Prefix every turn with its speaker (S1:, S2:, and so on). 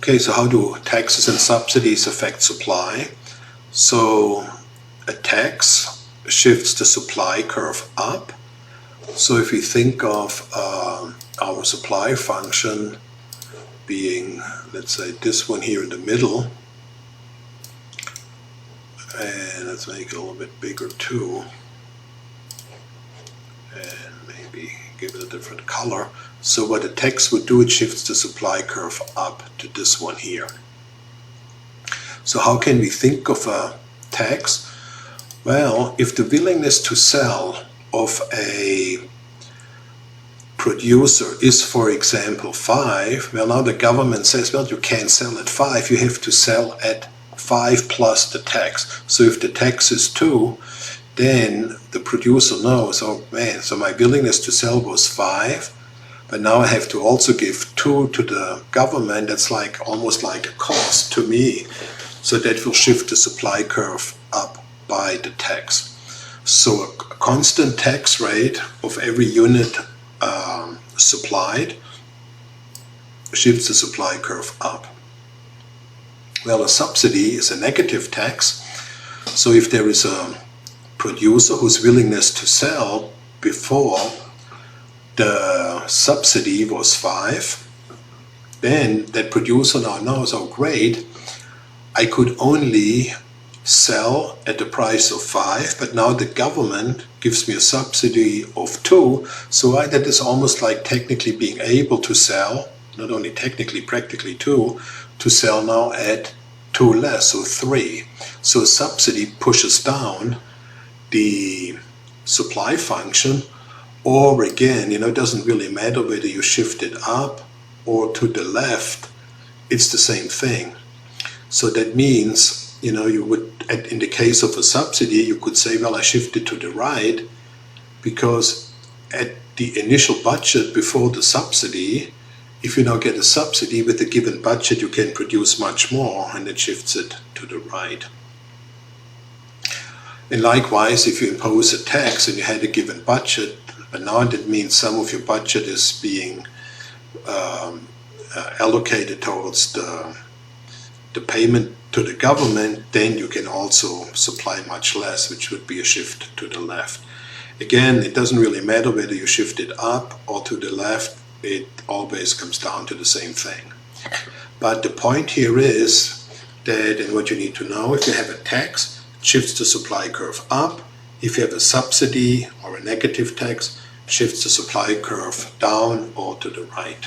S1: Okay, so how do taxes and subsidies affect supply? So a tax shifts the supply curve up. So if we think of our supply function being, let's say, this one here in the middle, and let's make it a little bit bigger too, and maybe give it a different color. So what a tax would do, it shifts the supply curve up to this one here. So how can we think of a tax? Well, if the willingness to sell of a producer is, for example, 5, well, now the government says, well, you can't sell at 5, you have to sell at 5 plus the tax. So if the tax is 2, then the producer knows, oh man, so my willingness to sell was 5, but now I have to also give 2 to the government. That's like almost like a cost to me. So that will shift the supply curve up by the tax. So a constant tax rate of every unit supplied shifts the supply curve up. Well, a subsidy is a negative tax. So if there is a producer whose willingness to sell before the subsidy was 5, then that producer now knows, oh great, I could only sell at the price of 5, but now the government gives me a subsidy of 2, so that is almost like technically being able to sell, not only technically, practically 2, to sell now at 2 less, so 3. So a subsidy pushes down the supply function, or again, it doesn't really matter whether you shift it up or to the left, it's the same thing. So that means, you would, in the case of a subsidy, you could say, well, I shifted to the right, because at the initial budget before the subsidy, if you now get a subsidy with a given budget, you can produce much more, and it shifts it to the right. And likewise, if you impose a tax and you had a given budget, but now that means some of your budget is being allocated towards the payment to the government, then you can also supply much less, which would be a shift to the left. Again, it doesn't really matter whether you shift it up or to the left, it always comes down to the same thing. But the point here is that, and what you need to know, if you have a tax, it shifts the supply curve up. If you have a subsidy or a negative tax, it shifts the supply curve down or to the right.